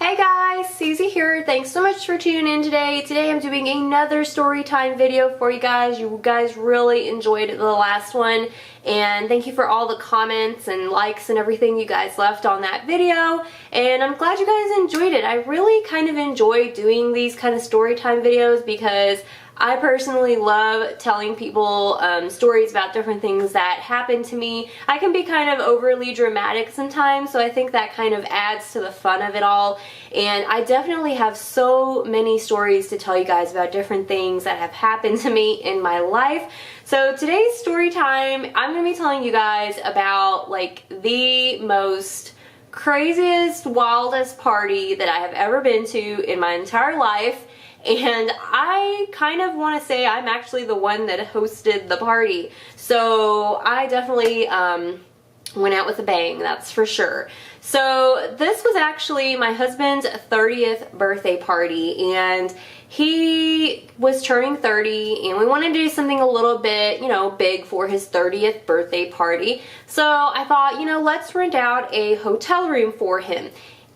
Hey guys, Susie here. Thanks so much for tuning in today. Today I'm doing another story time video for you guys. You guys really enjoyed the last one, and thank you for all the comments and likes and everything you guys left on that video, and I'm glad you guys enjoyed it. I really kind of enjoy doing these kind of story time videos because I personally love telling people stories about different things that happen to me. I can be kind of overly dramatic sometimes, so I think that kind of adds to the fun of it all. And I definitely have so many stories to tell you guys about different things that have happened to me in my life. So today's story time, I'm going to be telling you guys about like the most craziest, wildest party that I have ever been to in my entire life. And I kind of want to say I'm actually the one that hosted the party. So I definitely went out with a bang, that's for sure. So this was actually my husband's 30th birthday party, and he was turning 30 and we wanted to do something a little bit, you know, big for his 30th birthday party. So I thought, you know, let's rent out a hotel room for him.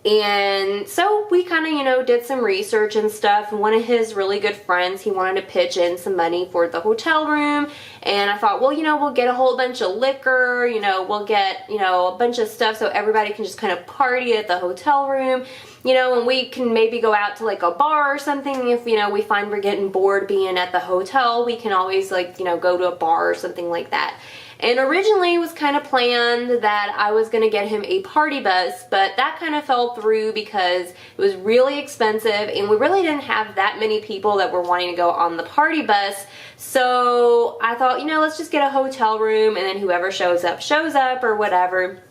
And so we kind of, you know, did some research and stuff, and one of his really good friends, he wanted to pitch in some money for the hotel room. And I thought, well, you know, we'll get a whole bunch of liquor, you know, we'll get, you know, a bunch of stuff so everybody can just kind of party at the hotel room, you know, and we can maybe go out to like a bar or something. If, you know, we find we're getting bored being at the hotel, we can always, like, you know, go to a bar or something like that. And originally it was kind of planned that I was going to get him a party bus, but that kind of fell through because it was really expensive and we really didn't have that many people that were wanting to go on the party bus. So I thought, you know, let's just get a hotel room and then whoever shows up or whatever.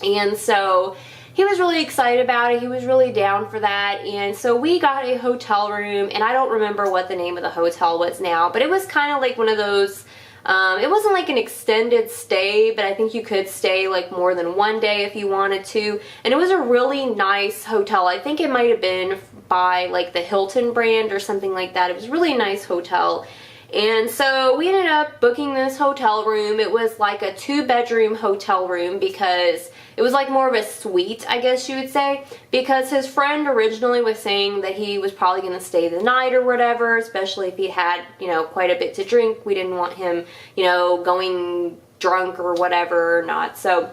And so he was really excited about it. He was really down for that. And so we got a hotel room, and I don't remember what the name of the hotel was now, but it was kind of like one of those, it wasn't like an extended stay, but I think you could stay like more than one day if you wanted to. And it was a really nice hotel. I think it might have been by like the Hilton brand or something like that. It was a really nice hotel. And so we ended up booking this hotel room. It was like a 2-bedroom hotel room because it was like more of a suite, I guess you would say, because his friend originally was saying that he was probably going to stay the night or whatever, especially if he had, you know, quite a bit to drink. We didn't want him, you know, going drunk or whatever or not. So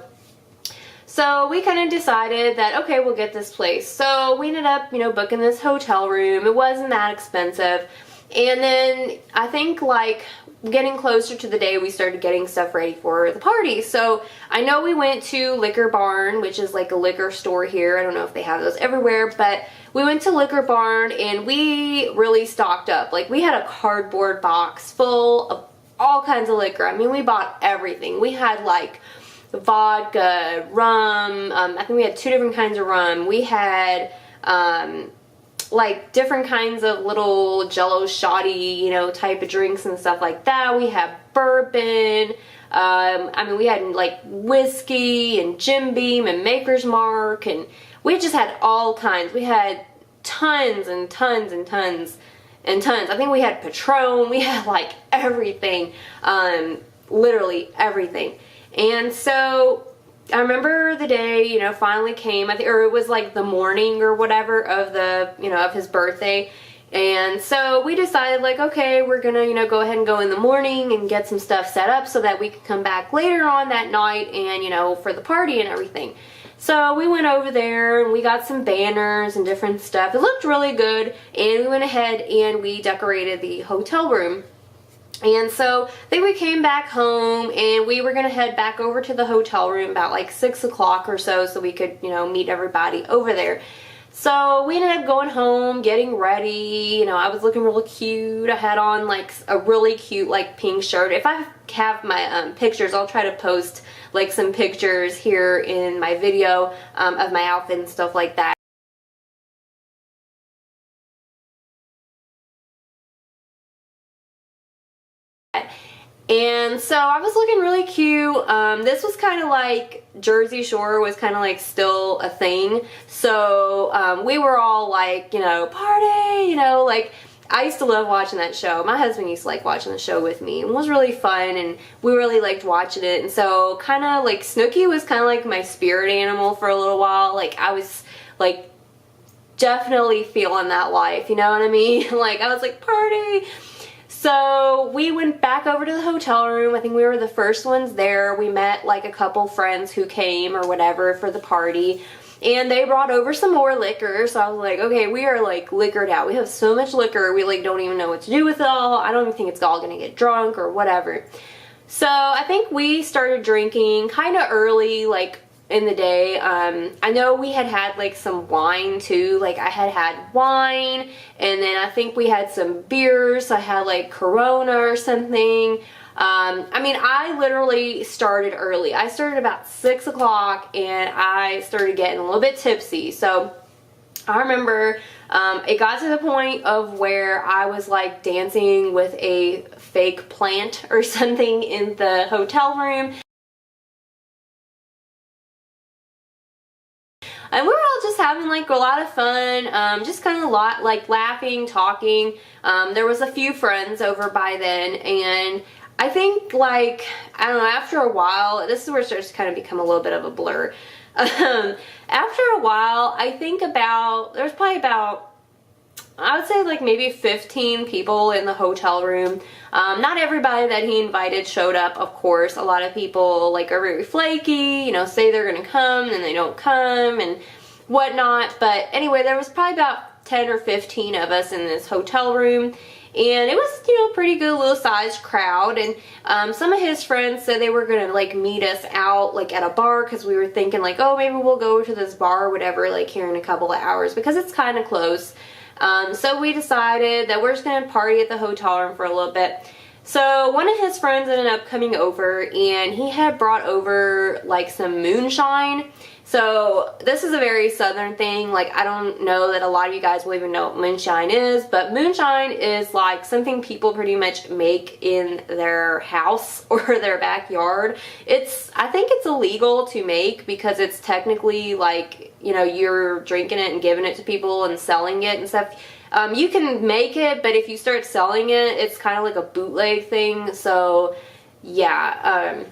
we kind of decided that, okay, we'll get this place. So we ended up, you know, booking this hotel room. It wasn't that expensive. And then I think like getting closer to the day, we started getting stuff ready for the party. So I know we went to Liquor Barn, which is like a liquor store here. I don't know if they have those everywhere, but we went to Liquor Barn and we really stocked up. Like we had a cardboard box full of all kinds of liquor. I mean, we bought everything. We had like vodka, rum. I think we had 2 different kinds of rum. We had like different kinds of little jello shotty, you know, type of drinks and stuff like that. We had bourbon. I mean, we had like whiskey and Jim Beam and Maker's Mark, and we just had all kinds. We had tons and tons and tons and tons. I think we had Patron. We had like everything, literally everything. And so I remember the day, you know, finally came, I think, or it was like the morning or whatever of the, you know, of his birthday. And so we decided like, okay, we're gonna, you know, go ahead and go in the morning and get some stuff set up so that we can come back later on that night and, you know, for the party and everything. So we went over there and we got some banners and different stuff. It looked really good, and we went ahead and we decorated the hotel room. And so then we came back home and we were going to head back over to the hotel room about like 6 o'clock or so we could, you know, meet everybody over there. So we ended up going home, getting ready. You know, I was looking really cute. I had on like a really cute like pink shirt. If I have my pictures, I'll try to post like some pictures here in my video of my outfit and stuff like that. And so I was looking really cute. This was kind of like Jersey Shore was kind of like still a thing. So we were all like, you know, party, you know, like I used to love watching that show. My husband used to like watching the show with me. It was really fun and we really liked watching it. And so kind of like Snooki was kind of like my spirit animal for a little while. Like I was like definitely feeling that life, you know what I mean? Like, I was like, party! So we went back over to the hotel room. I think we were the first ones there. We met like a couple friends who came or whatever for the party. And they brought over some more liquor. So I was like, okay, we are like liquored out. We have so much liquor. We like don't even know what to do with it all. I don't even think it's all going to get drunk or whatever. So I think we started drinking kind of early, like in the day. I know we had like some wine too. Like I had wine, and then I think we had some beers. I had like Corona or something. I mean, I literally started early. I started about 6 o'clock and I started getting a little bit tipsy. So I remember it got to the point of where I was like dancing with a fake plant or something in the hotel room. And we were all just having like a lot of fun, just kind of like laughing, talking. There was a few friends over by then, and I think like, I don't know, after a while, this is where it starts to kind of become a little bit of a blur. After a while, I think there's probably about, I would say like maybe 15 people in the hotel room. Not everybody that he invited showed up, of course. A lot of people like are very flaky, you know, say they're gonna come and they don't come and whatnot. But anyway, there was probably about 10 or 15 of us in this hotel room. And it was, you know, pretty good little sized crowd. And some of his friends said they were going to like meet us out like at a bar, because we were thinking like, oh, maybe we'll go to this bar or whatever like here in a couple of hours, because it's kind of close. So we decided that we're just going to party at the hotel room for a little bit. So one of his friends ended up coming over, and he had brought over like some moonshine. So this is a very southern thing. Like, I don't know that a lot of you guys will even know what moonshine is, but moonshine is like something people pretty much make in their house or their backyard. I think it's illegal to make, because it's technically like, you know, you're drinking it and giving it to people and selling it and stuff. You can make it, but if you start selling it, it's kind of like a bootleg thing. So yeah,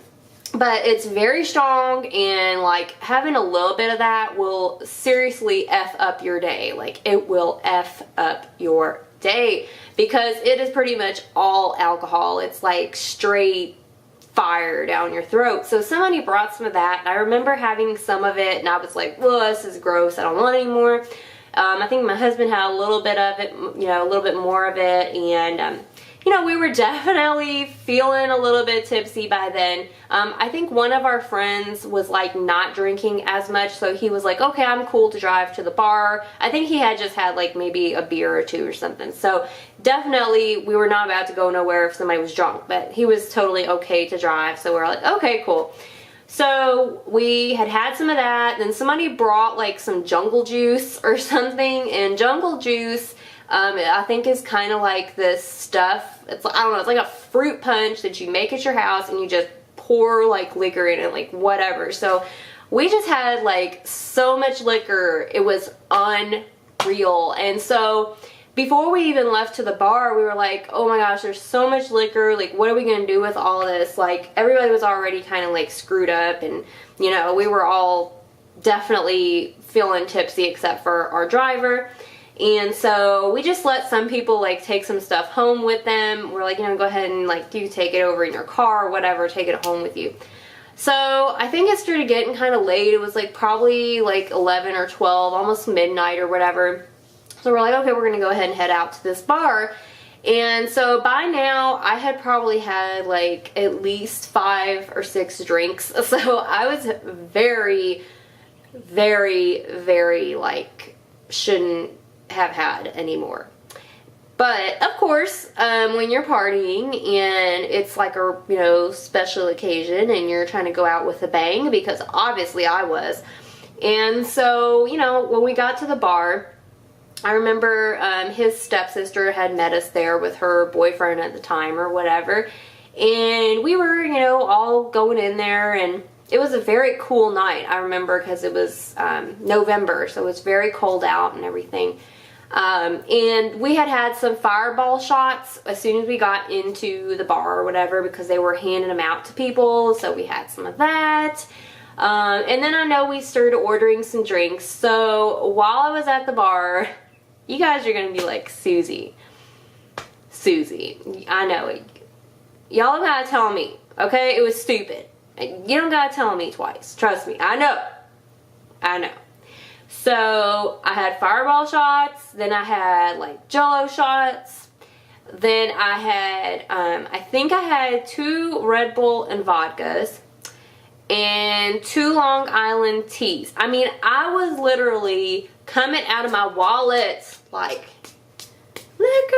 but it's very strong, and like having a little bit of that will seriously F up your day. Like, it will F up your day, because it is pretty much all alcohol. It's like straight fire down your throat. So somebody brought some of that, and I remember having some of it, and I was like, well, this is gross, I don't want any more. I think my husband had a little bit of it, you know, a little bit more of it, and you know, we were definitely feeling a little bit tipsy by then. I think one of our friends was like not drinking as much, so he was like, okay, I'm cool to drive to the bar. I think he had just had like maybe a beer or two or something. So definitely we were not about to go nowhere if somebody was drunk, but he was totally okay to drive. So we were like, okay, cool. So we had some of that. Then somebody brought like some jungle juice or something, and jungle juice, I think is kind of like this stuff. It's, I don't know, it's like a fruit punch that you make at your house, and you just pour like liquor in it, like whatever. So we just had like so much liquor, it was unreal. And so before we even left to the bar, we were like, oh my gosh, there's so much liquor, like what are we gonna do with all this? Like, everybody was already kind of like screwed up, and you know, we were all definitely feeling tipsy except for our driver. And so we just let some people like take some stuff home with them. We're like, you know, go ahead and like, you take it over in your car or whatever, take it home with you. So I think it started getting kind of late. It was like probably like 11 or 12, almost midnight or whatever. So we're like, okay, we're gonna go ahead and head out to this bar. And so by now I had probably had like at least 5 or 6 drinks. So I was very, very, very like, shouldn't have had anymore. But of course, when you're partying and it's like a, you know, special occasion and you're trying to go out with a bang, because obviously I was. And so, you know, when we got to the bar, I remember his stepsister had met us there with her boyfriend at the time or whatever, and we were, you know, all going in there, and it was a very cool night. I remember, because it was November, so it was very cold out and everything. And we had some fireball shots as soon as we got into the bar or whatever, because they were handing them out to people, so we had some of that. And then I know we started ordering some drinks. So while I was at the bar, you guys are going to be like, Susie, I know it. Y'all don't gotta tell me, okay? It was stupid. You don't gotta tell me twice. Trust me. I know. So I had fireball shots. Then I had like Jell-O shots. Then I had, I think I had 2 Red Bull and vodkas. And 2 Long Island teas. I mean, I was literally coming out of my wallet like, liquor.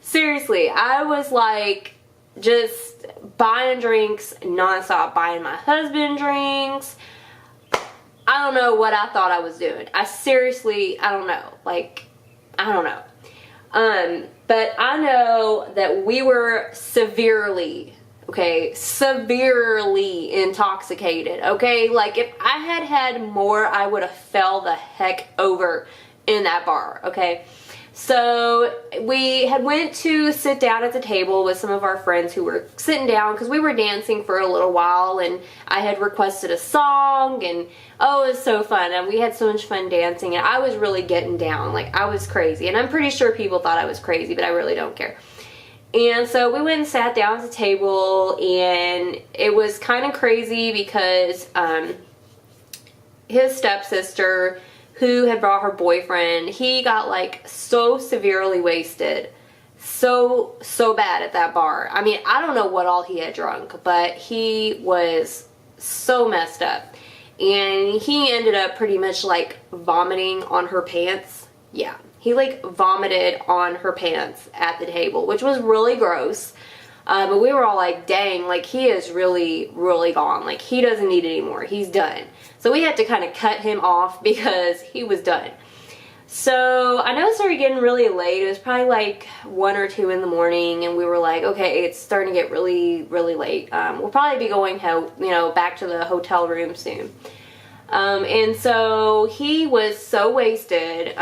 Seriously, I was like just buying drinks nonstop, buying my husband drinks. I don't know what I thought I was doing. I don't know. Like, I don't know. But I know that we were severely intoxicated, okay? Like, if I had had more, I would have fell the heck over in that bar, okay? So we had went to sit down at the table with some of our friends who were sitting down because we were dancing for a little while, and I had requested a song, and oh, it was so fun, and we had so much fun dancing, and I was really getting down. Like, I was crazy, and I'm pretty sure people thought I was crazy, but I really don't care. And so we went and sat down at the table, and it was kind of crazy because his stepsister, who had brought her boyfriend, he got like so severely wasted, so bad at that bar. I mean, I don't know what all he had drunk, but he was so messed up, and he ended up pretty much like vomiting on her pants. Yeah, he like vomited on her pants at the table, which was really gross. But we were all like, dang, like he is really gone. Like, he doesn't need it anymore. He's done. So we had to kind of cut him off because he was done. So I know it started getting really late. It was probably like 1 or 2 in the morning, and we were like, okay, it's starting to get really late. We'll probably be going back to the hotel room soon. And so he was so wasted,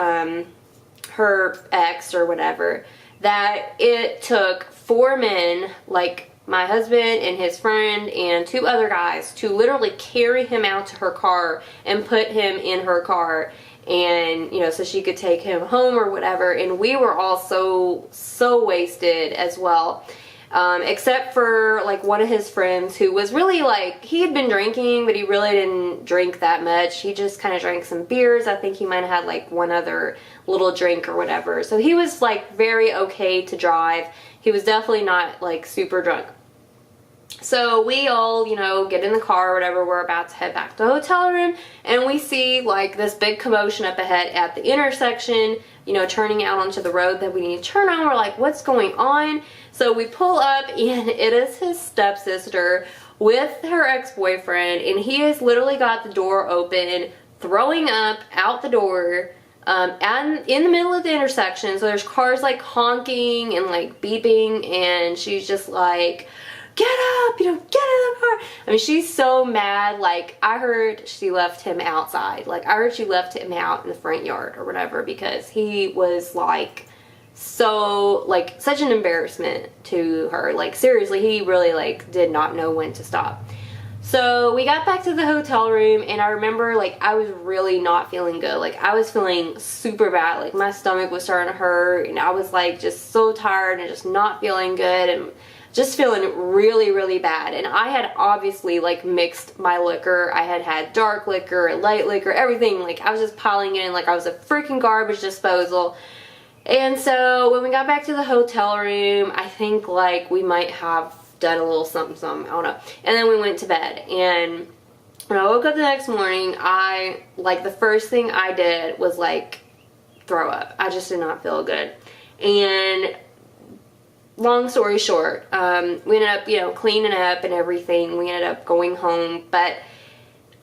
her ex or whatever, that it took 4 men, like my husband and his friend and 2 other guys, to literally carry him out to her car and put him in her car, and so she could take him home or whatever. And we were all so wasted as well, except for like one of his friends who was really like, he had been drinking, but he really didn't drink that much. He just kind of drank some beers. I think he might have had like one other little drink or whatever. So he was like very okay to drive. He was definitely not like super drunk. So we all, get in the car or whatever. We're about to head back to the hotel room, and we see like this big commotion up ahead at the intersection, turning out onto the road that we need to turn on. We're like, what's going on? So we pull up, and it is his stepsister with her ex-boyfriend, and he has literally got the door open, throwing up out the door, and in the middle of the intersection. So there's cars like honking and like beeping, and she's just like, get up, get in the car. I mean, she's so mad. Like, I heard she left him outside. Like, I heard she left him out in the front yard or whatever, because he was like so, like, such an embarrassment to her. Like, seriously, he really like did not know when to stop. So we got back to the hotel room, and I remember like I was really not feeling good. Like, I was feeling super bad. Like, my stomach was starting to hurt, and I was like just so tired and just not feeling good, and just feeling really bad. And I had obviously like mixed my liquor. I had dark liquor, light liquor, everything. Like, I was just piling it in like I was a freaking garbage disposal. And so when we got back to the hotel room, I think like we might have done a little something, I don't know. And then we went to bed, and when I woke up the next morning, the first thing I did was like throw up. I just did not feel good. And long story short, we ended up, cleaning up and everything. We ended up going home, but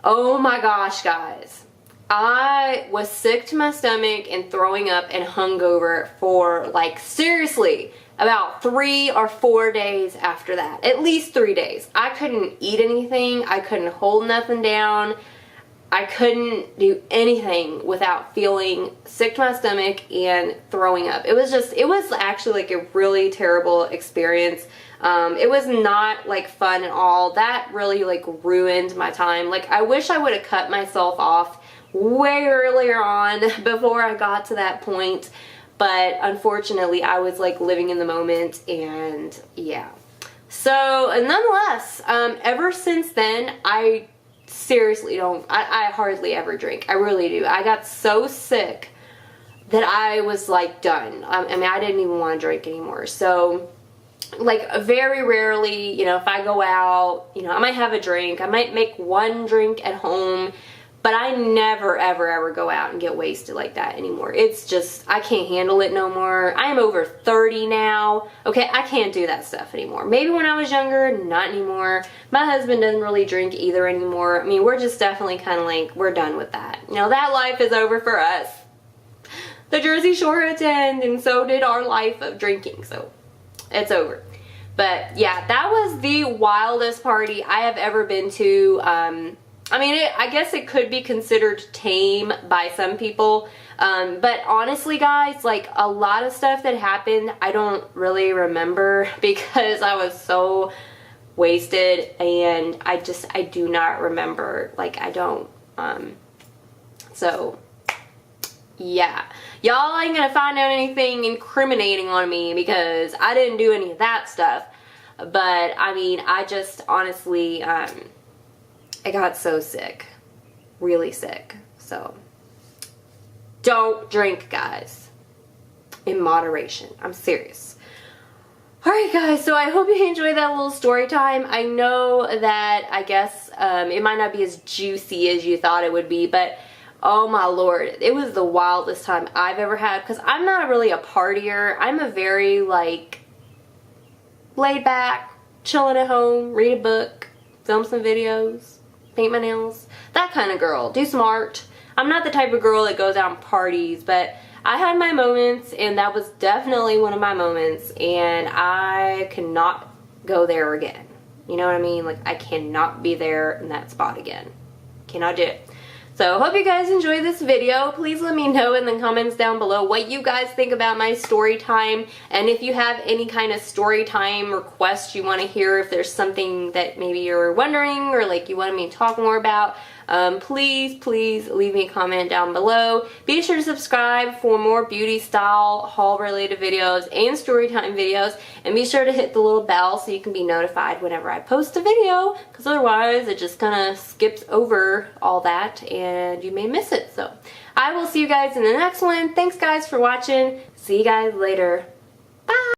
oh my gosh, guys, I was sick to my stomach and throwing up and hungover for like seriously about 3 or 4 days after that. At least 3 days. I couldn't eat anything. I couldn't hold nothing down. I couldn't do anything without feeling sick to my stomach and throwing up. It was actually like a really terrible experience. It was not like fun at all. That really like ruined my time. Like I wish I would have cut myself off way earlier on before I got to that point. But unfortunately I was like living in the moment, and yeah. So nonetheless, ever since then, I seriously don't, I hardly ever drink. I really do. I got so sick that I was like done. I mean, I didn't even want to drink anymore. So like very rarely, you know, if I go out, you know, I might have a drink. I might make one drink at home, but I never, ever go out and get wasted like that anymore. It's just, I can't handle it no more. I am over 30 now. Okay, I can't do that stuff anymore. Maybe when I was younger, not anymore. My husband doesn't really drink either anymore. I mean, we're just definitely kind of like, we're done with that. You know, that life is over for us. The Jersey Shore had to end, and so did our life of drinking, so it's over. But yeah, that was the wildest party I have ever been to. I mean, I guess it could be considered tame by some people, but honestly guys, like a lot of stuff that happened I don't really remember because I was so wasted, and I do not remember. Like I don't, so yeah, y'all ain't gonna find out anything incriminating on me because I didn't do any of that stuff. But I mean, I just honestly, I got so sick, really sick. So don't drink, guys, in moderation. I'm serious. Alright guys, so I hope you enjoyed that little story time. I know that, I guess, it might not be as juicy as you thought it would be, but oh my lord, it was the wildest time I've ever had, because I'm not really a partier. I'm a very, like, laid back, chilling at home, read a book, film some videos, paint my nails, that kind of girl. Do some art. I'm not the type of girl that goes out and parties, but I had my moments, and that was definitely one of my moments, and I cannot go there again. You know what I mean? Like, I cannot be there in that spot again. Cannot do it. So, hope you guys enjoyed this video. Please let me know in the comments down below what you guys think about my story time. And if you have any kind of story time requests you want to hear, if there's something that maybe you're wondering or like you want me to talk more about, please leave me a comment down below. Be sure to subscribe for more beauty style haul related videos and story time videos, and be sure to hit the little bell so you can be notified whenever I post a video, because otherwise it just kind of skips over all that and you may miss it. So I will see you guys in the next one. Thanks guys for watching. See you guys later. Bye.